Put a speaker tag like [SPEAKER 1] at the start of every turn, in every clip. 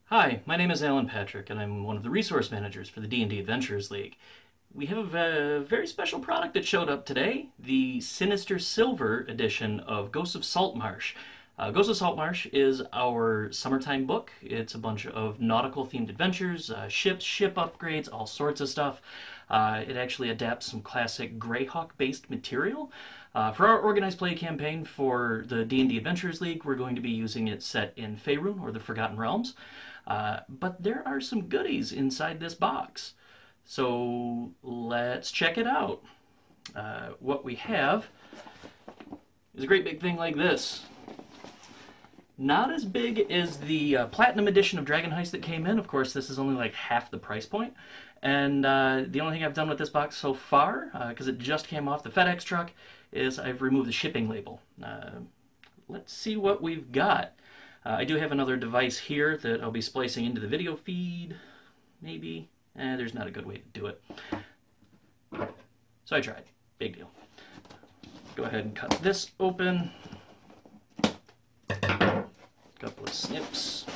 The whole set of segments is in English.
[SPEAKER 1] Hi, my name is Alan Patrick, and I'm one of the resource managers for the D&D Adventurers League. We have a very special product that showed up today, the Sinister Silver edition of Ghosts of Saltmarsh. Ghosts of Saltmarsh is our summertime book. It's a bunch of nautical-themed adventures, ships, ship upgrades, all sorts of stuff. It actually adapts some classic Greyhawk-based material. For our organized play campaign for the D&D Adventurers League, we're going to be using it set in Faerun, or the Forgotten Realms. But there are some goodies inside this box. So let's check it out. What we have is a great big thing like this. Not as big as the Platinum Edition of Dragon Heist that came in. Of course, this is only like half the price point. And the only thing I've done with this box so far, because it just came off the FedEx truck, is I've removed the shipping label. Let's see what we've got. I do have another device here that I'll be splicing into the video feed, maybe. There's not a good way to do it. So I tried. Big deal. Go ahead and cut this open. Couple of snips.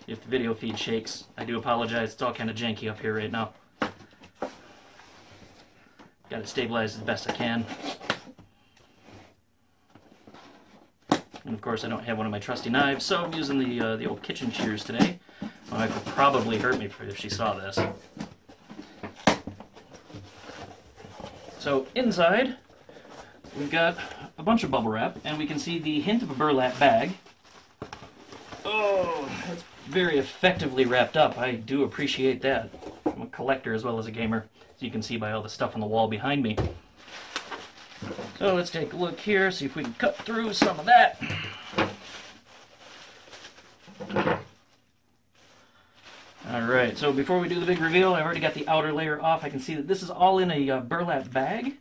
[SPEAKER 1] If the video feed shakes, I do apologize. It's all kind of janky up here right now. Got it stabilized as best I can. And of course I don't have one of my trusty knives, so I'm using the old kitchen shears today. My wife would probably hurt me if she saw this. So inside, we've got a bunch of bubble wrap, and we can see the hint of a burlap bag. Oh, that's very effectively wrapped up. I do appreciate that. I'm a collector as well as a gamer, as you can see by all the stuff on the wall behind me. So let's take a look here, see if we can cut through some of that. Alright, so before we do the big reveal, I've already got the outer layer off. I can see that this is all in a burlap bag.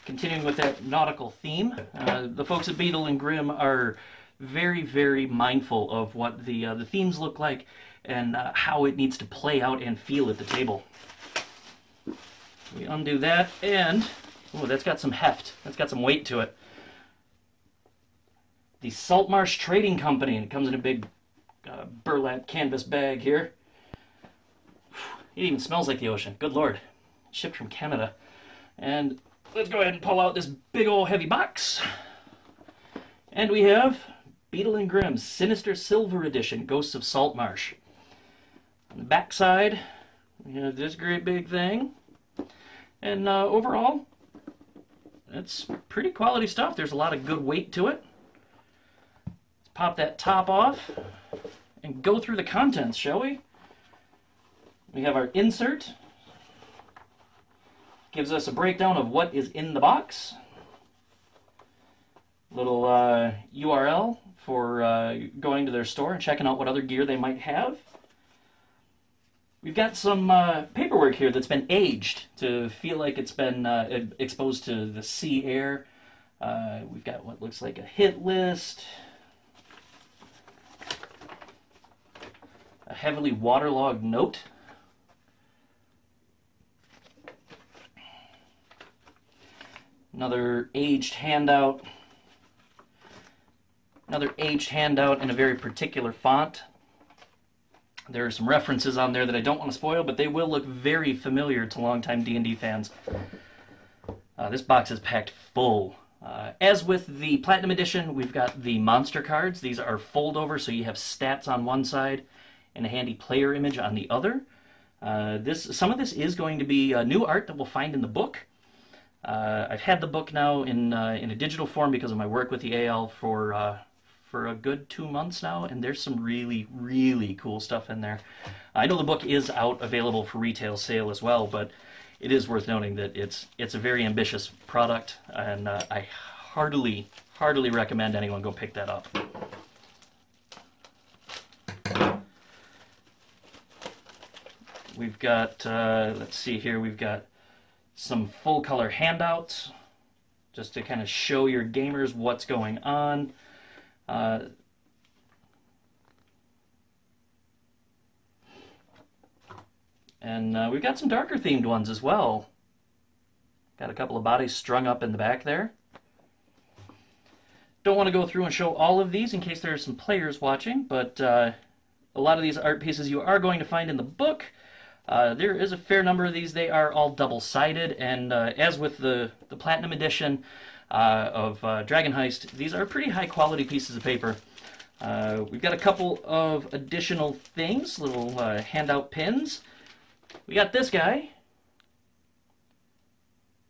[SPEAKER 1] Continuing with that nautical theme, the folks at Beadle Grimm are very, very mindful of what the themes look like and how it needs to play out and feel at the table. We undo that, and oh, that's got some heft. That's got some weight to it. The Saltmarsh Trading Company, and it comes in a big burlap canvas bag here. It even smells like the ocean. Good lord. Shipped from Canada. And let's go ahead and pull out this big old heavy box. And we have Beadle Grimm's Sinister Silver Edition, Ghosts of Saltmarsh. On the back side, we have this great big thing. And overall, it's pretty quality stuff. There's a lot of good weight to it. Let's pop that top off and go through the contents, shall we? We have our insert. Gives us a breakdown of what is in the box. Little URL for going to their store and checking out what other gear they might have. We've got some paperwork here that's been aged to feel like it's been exposed to the sea air. We've got what looks like a hit list, a heavily waterlogged note, another aged handout, in a very particular font. There are some references on there that I don't want to spoil, but they will look very familiar to longtime D&D fans. This box is packed full. As with the Platinum Edition, we've got the monster cards. These are fold over, so you have stats on one side and a handy player image on the other. Some of this is going to be new art that we'll find in the book. I've had the book now in a digital form because of my work with the AL for a good 2 months now, and there's some really, really cool stuff in there. I know the book is out available for retail sale as well, but it is worth noting that it's a very ambitious product, and I heartily recommend anyone go pick that up. We've got, let's see here, we've got some full color handouts, just to kind of show your gamers what's going on. And we've got some darker themed ones as well. Got a couple of bodies strung up in the back there. Don't want to go through and show all of these in case there are some players watching, but a lot of these art pieces you are going to find in the book. There is a fair number of these. They are all double-sided, and as with the Platinum Edition of Dragon Heist, these are pretty high-quality pieces of paper. We've got a couple of additional things, little handout pins. We got this guy,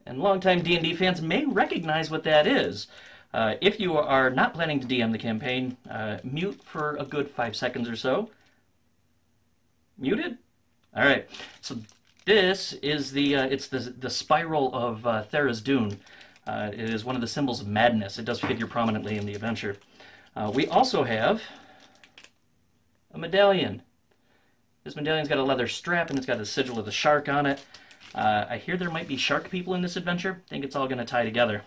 [SPEAKER 1] and longtime D&D fans may recognize what that is. If you are not planning to DM the campaign, mute for a good 5 seconds or so. Muted? All right. So this is it's the spiral of Thera's Dune. It is one of the symbols of madness. It does figure prominently in the adventure. We also have a medallion. This medallion's got a leather strap and it's got a sigil of the shark on it. I hear there might be shark people in this adventure. I think it's all going to tie together.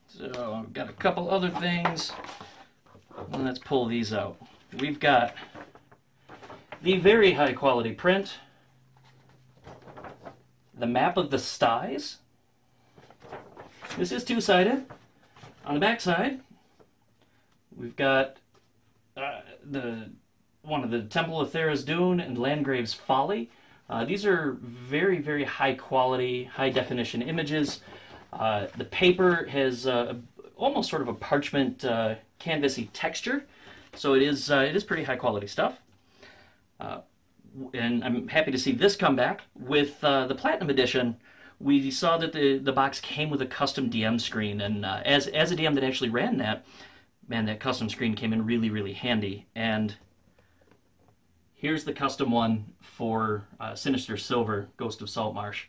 [SPEAKER 1] So I've got a couple other things. Let's pull these out. We've got the very high quality print, the map of the styes. This is two-sided. On the back side, we've got one of the Temple of Thera's Dune and Landgrave's Folly. These are very, very high quality, high definition images. The paper has almost sort of a parchment canvasy texture, so it is pretty high quality stuff. And I'm happy to see this come back. With the Platinum Edition, we saw that the box came with a custom DM screen, and as a DM that actually ran that, man, that custom screen came in really, really handy. And here's the custom one for Sinister Silver, Ghost of Saltmarsh.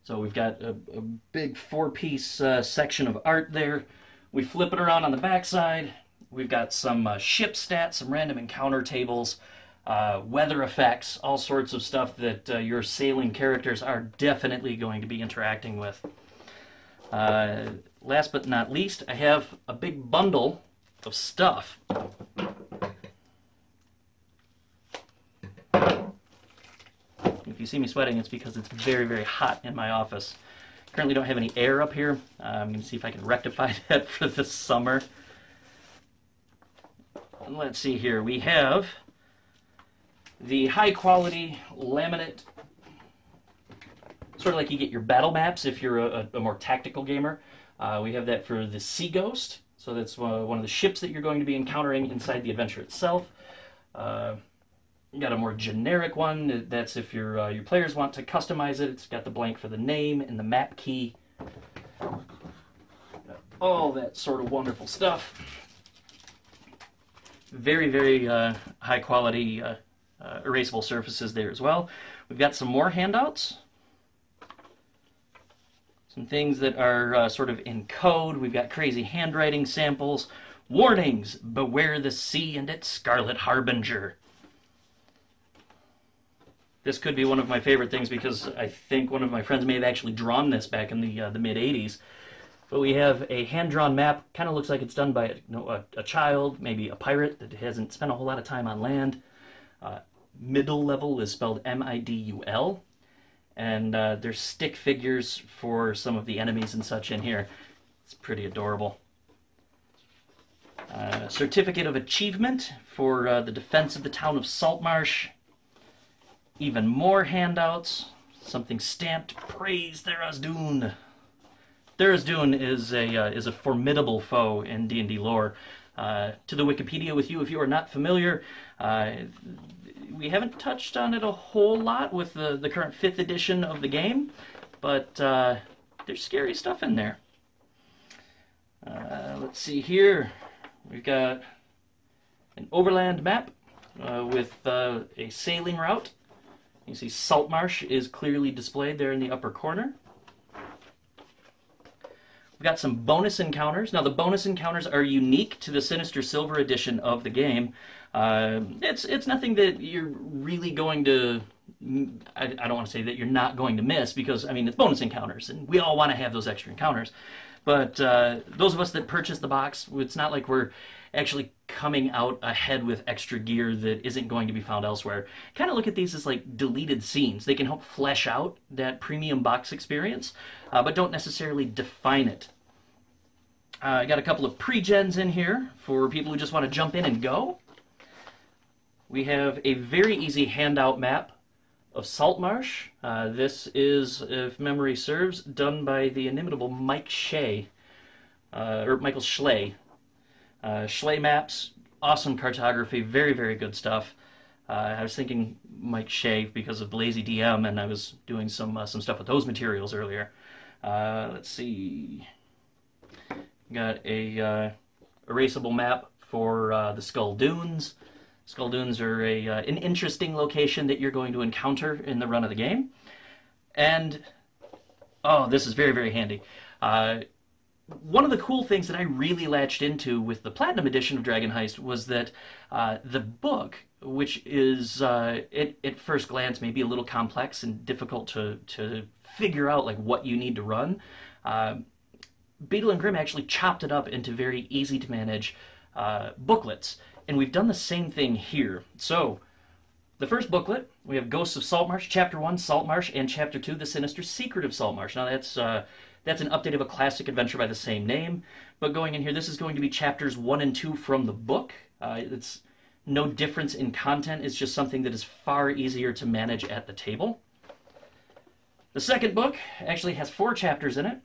[SPEAKER 1] So we've got a big 4-piece section of art there. We flip it around on the back side. We've got some ship stats, some random encounter tables, weather effects, all sorts of stuff that your sailing characters are definitely going to be interacting with. Last but not least, I have a big bundle of stuff. If you see me sweating, it's because it's very, very hot in my office. Currently don't have any air up here. I'm going to see if I can rectify that for the summer. And let's see here. We have the high-quality laminate, sort of like you get your battle maps if you're a more tactical gamer. We have that for the Sea Ghost. So that's one of the ships that you're going to be encountering inside the adventure itself. You got a more generic one. That's if your players want to customize it. It's got the blank for the name and the map key. All that sort of wonderful stuff. Very, very high quality erasable surfaces there as well. We've got some more handouts. Some things that are sort of in code. We've got crazy handwriting samples. Warnings, beware the sea and its scarlet harbinger. This could be one of my favorite things because I think one of my friends may have actually drawn this back in the mid-'80s. But we have a hand-drawn map. Kind of looks like it's done by a child, maybe a pirate that hasn't spent a whole lot of time on land. Middle level is spelled M-I-D-U-L. And there's stick figures for some of the enemies and such in here. It's pretty adorable. Certificate of Achievement for the defense of the town of Saltmarsh. Even more handouts. Something stamped, Praise Thera's Dune. Thera's Dune is a formidable foe in D&D lore. To the Wikipedia with you, if you are not familiar, we haven't touched on it a whole lot with the current 5th edition of the game, but there's scary stuff in there. Let's see here. We've got an overland map with a sailing route. You see Saltmarsh is clearly displayed there in the upper corner. We've got some bonus encounters. Now the bonus encounters are unique to the Sinister Silver edition of the game. It's nothing that you're really going to, I don't want to say that you're not going to miss, because I mean it's bonus encounters and we all want to have those extra encounters. But those of us that purchase the box, it's not like we're actually coming out ahead with extra gear that isn't going to be found elsewhere. Kind of look at these as like deleted scenes. They can help flesh out that premium box experience, but don't necessarily define it I got a couple of pre-gens in here for people who just want to jump in and go. We have a very easy handout map of Saltmarsh. This is, if memory serves, done by the inimitable Michael Schley. Schley maps, awesome cartography, very, very good stuff. I was thinking Mike Shea because of Lazy DM, and I was doing some stuff with those materials earlier. Let's see. Got a erasable map for the Skull Dunes. Skull Dunes are an interesting location that you're going to encounter in the run of the game. And, oh, this is very, very handy. One of the cool things that I really latched into with the Platinum Edition of Dragon Heist was that the book, which is, at first glance, maybe a little complex and difficult to figure out like what you need to run, Beadle Grimm actually chopped it up into very easy to manage booklets. And we've done the same thing here. So, the first booklet, we have Ghosts of Saltmarsh, Chapter 1, Saltmarsh, and Chapter 2, The Sinister Secret of Saltmarsh. Now that's an update of a classic adventure by the same name, but going in here, this is going to be Chapters 1 and 2 from the book. It's no difference in content, it's just something that is far easier to manage at the table. The second book actually has 4 chapters in it.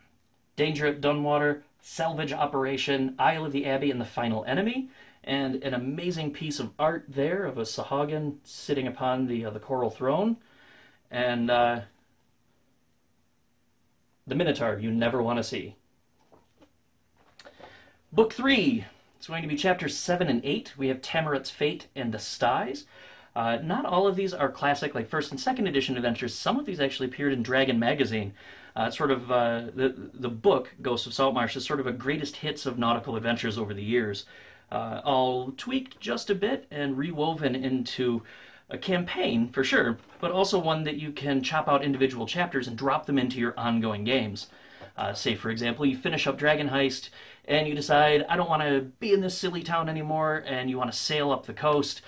[SPEAKER 1] Danger at Dunwater, Salvage Operation, Isle of the Abbey, and the Final Enemy. And an amazing piece of art there of a Sahagin sitting upon the coral throne. And the Minotaur you never want to see. Book 3. It's going to be chapters 7 and 8. We have Tamaret's Fate and the Styes. Not all of these are classic, like first and second edition adventures. Some of these actually appeared in Dragon magazine. The book, Ghosts of Saltmarsh, is sort of a greatest hits of nautical adventures over the years. All tweaked just a bit and rewoven into a campaign, for sure, but also one that you can chop out individual chapters and drop them into your ongoing games. Say, for example, you finish up Dragon Heist and you decide, I don't want to be in this silly town anymore, and you want to sail up the coast.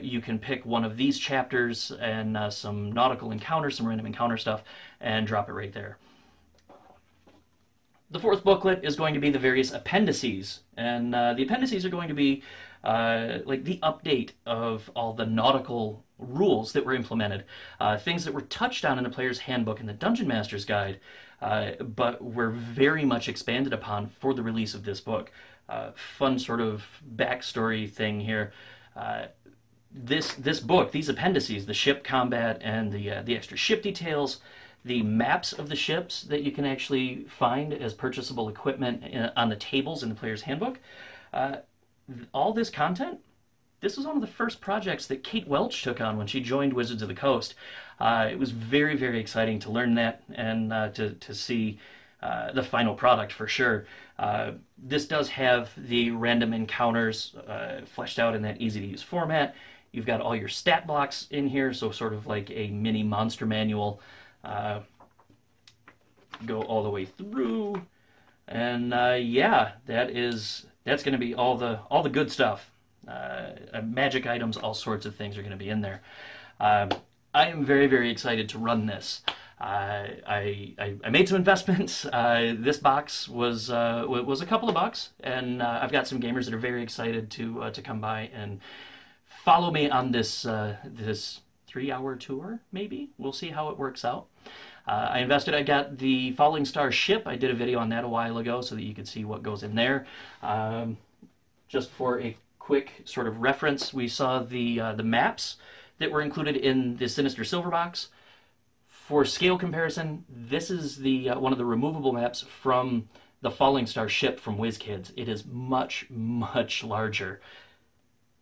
[SPEAKER 1] You can pick one of these chapters and some nautical encounters, some random encounter stuff, and drop it right there. The fourth booklet is going to be the various appendices, and the appendices are going to be like the update of all the nautical rules that were implemented, things that were touched on in the player's handbook and the Dungeon Master's Guide, but were very much expanded upon for the release of this book. Fun sort of backstory thing here. This book, these appendices, the ship combat and the extra ship details, the maps of the ships that you can actually find as purchasable equipment on the tables in the player's handbook, all this content, this was one of the first projects that Kate Welch took on when she joined Wizards of the Coast. It was very, very exciting to learn that and to see the final product for sure. This does have the random encounters fleshed out in that easy-to-use format. You've got all your stat blocks in here, so sort of like a mini monster manual. Go all the way through, and yeah, that's going to be all the good stuff. Magic items, all sorts of things are going to be in there. I am very, very excited to run this. I made some investments. This box was a couple of bucks, and I've got some gamers that are very excited to come by and follow me on this 3-hour tour. Maybe we'll see how it works out. I invested. I got the Falling Star ship. I did a video on that a while ago so that you could see what goes in there. Just for a quick sort of reference, we saw the maps that were included in the Sinister Silver box. For scale comparison, this is the one of the removable maps from the Falling Star ship from WizKids. It is much, much larger.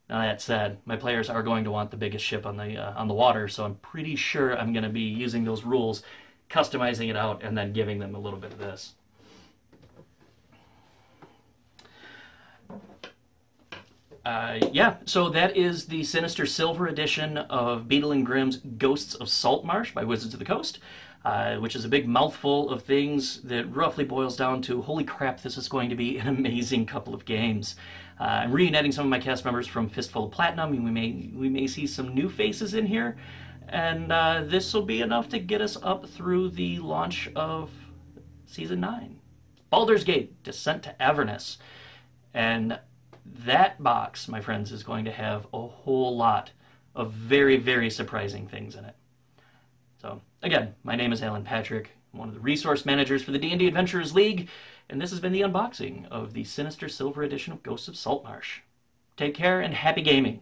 [SPEAKER 1] Now that said, my players are going to want the biggest ship on the water, so I'm pretty sure I'm going to be using those rules, customizing it out, and then giving them a little bit of this. Yeah, so that is the Sinister Silver edition of Beadle Grimm's Ghosts of Saltmarsh by Wizards of the Coast, which is a big mouthful of things that roughly boils down to, holy crap, this is going to be an amazing couple of games. I'm reuniting some of my cast members from Fistful of Platinum, and we may see some new faces in here, and this will be enough to get us up through the launch of Season 9. Baldur's Gate, Descent to Avernus. And that box, my friends, is going to have a whole lot of very, very surprising things in it. So, again, my name is Alan Patrick. I'm one of the resource managers for the D&D Adventurers League, and this has been the unboxing of the Sinister Silver Edition of Ghosts of Saltmarsh. Take care and happy gaming!